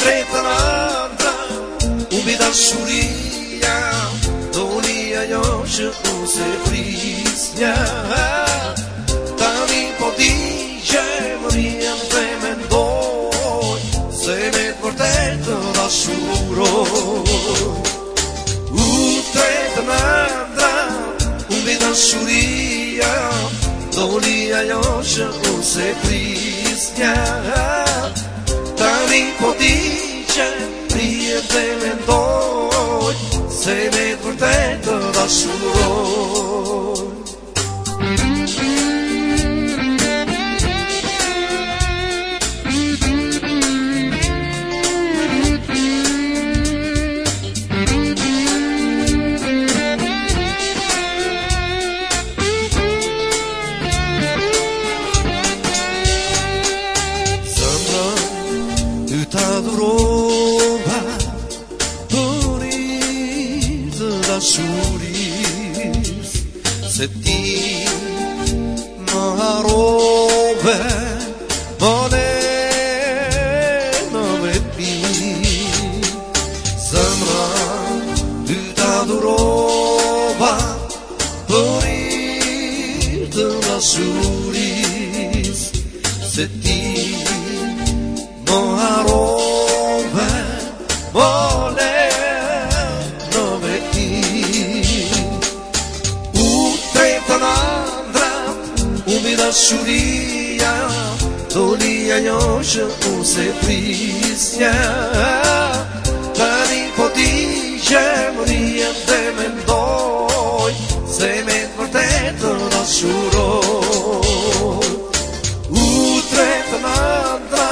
Tretën ardha, mbi dashuria, donia jo që ose prisja. Tani po di që më riem dhe mendoj, se me të vërtet të dashuroj. Tretën ardha, mbi dashuria, donia jo që ose prisja. Tani po di që riem dhe mendoj, se me të vërtet të dashuroj. Ta durova për i të dashuris, se ti më harove, më ne në vetmi. Zemra ty ta durova për i të dashuris, se ti më harove, më le në veti. Tretën ardha, mbi dashuria, donia jo që ose prisja. Tani po di që më riem dhe mendoj, se me të vërtet të dashuroj. Tretën ardha,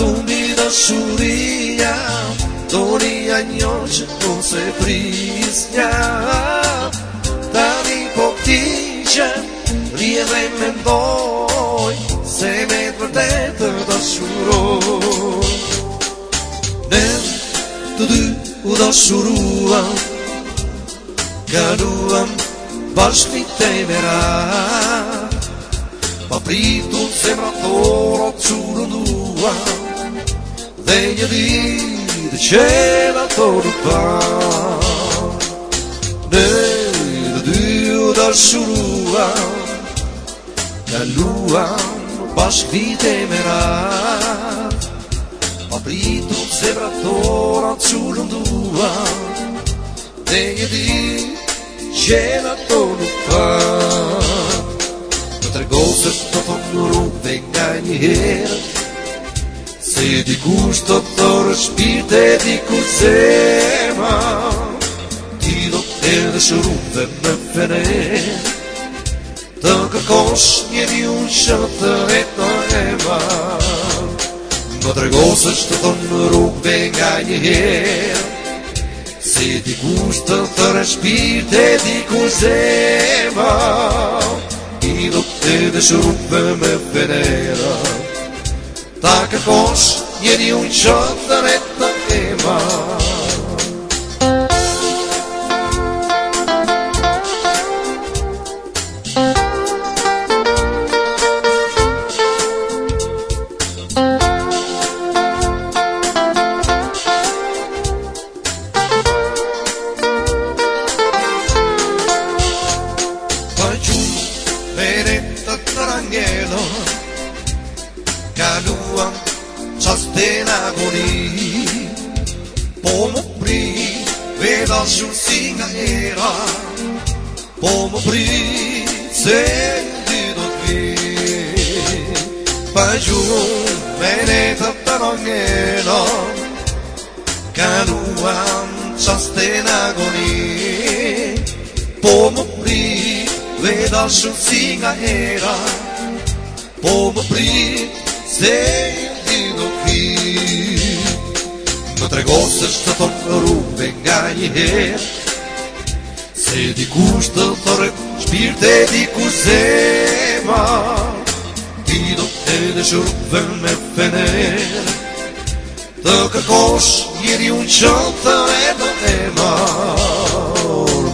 mbi dashuria, donia jo që ose prisja. Tani po di që riem dhe mendoj, se me të vërtet të dashuroj. Ne të dy u dashuruam, kaluam bashkë një temera, pa pritur zemra toro çurënduam, dhe një ditë qela toro pa. Ne të dy u dashuruam, kaluam bashkë vite me rat, pa pritur zemra toro çurënduam, dhe një ditë qela toro pa. Tregosës të thonë rrugëve nga një herë, se dikush të thërë shpirt e dikush zema. Ti do t'erdhë shërrugëve në fener, të kërkosh njeri unë që të retë e marë. Më tregosës të thonë rrugëve nga një herë, se dikush të thërë shpirt e dikush zema. I do t'erdhë shërrugëve me fenera, ta kërkosh njeri unë që të retë e marë. Kaluam qaste në agoni, po më pri veda shurësi nga era, po më pri se ti do t'vi. Pa gjumë me ne të të nëngeno, kaluam qaste në agoni, po më pri veda shurësi nga era, po më pri se ti do t'vi. Më tregosësh të thonë rrugëve nga një herë, se dikush të thërë shpirt e dikush zema. Ti do t'edhë shërrugëve me fener, të kërkosh njeri unë që të retë e marë.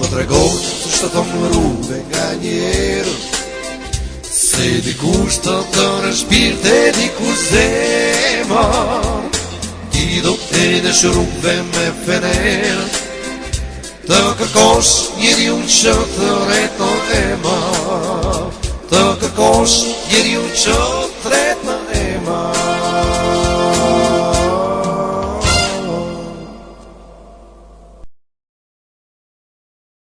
Më tregosësh të thonë rrugëve nga një herë, se Se dikush të tërë shpirt e dikush zemër, ti do të dëshiruve me fener, të kërkosh njeri unë që të reto e më, të kërkosh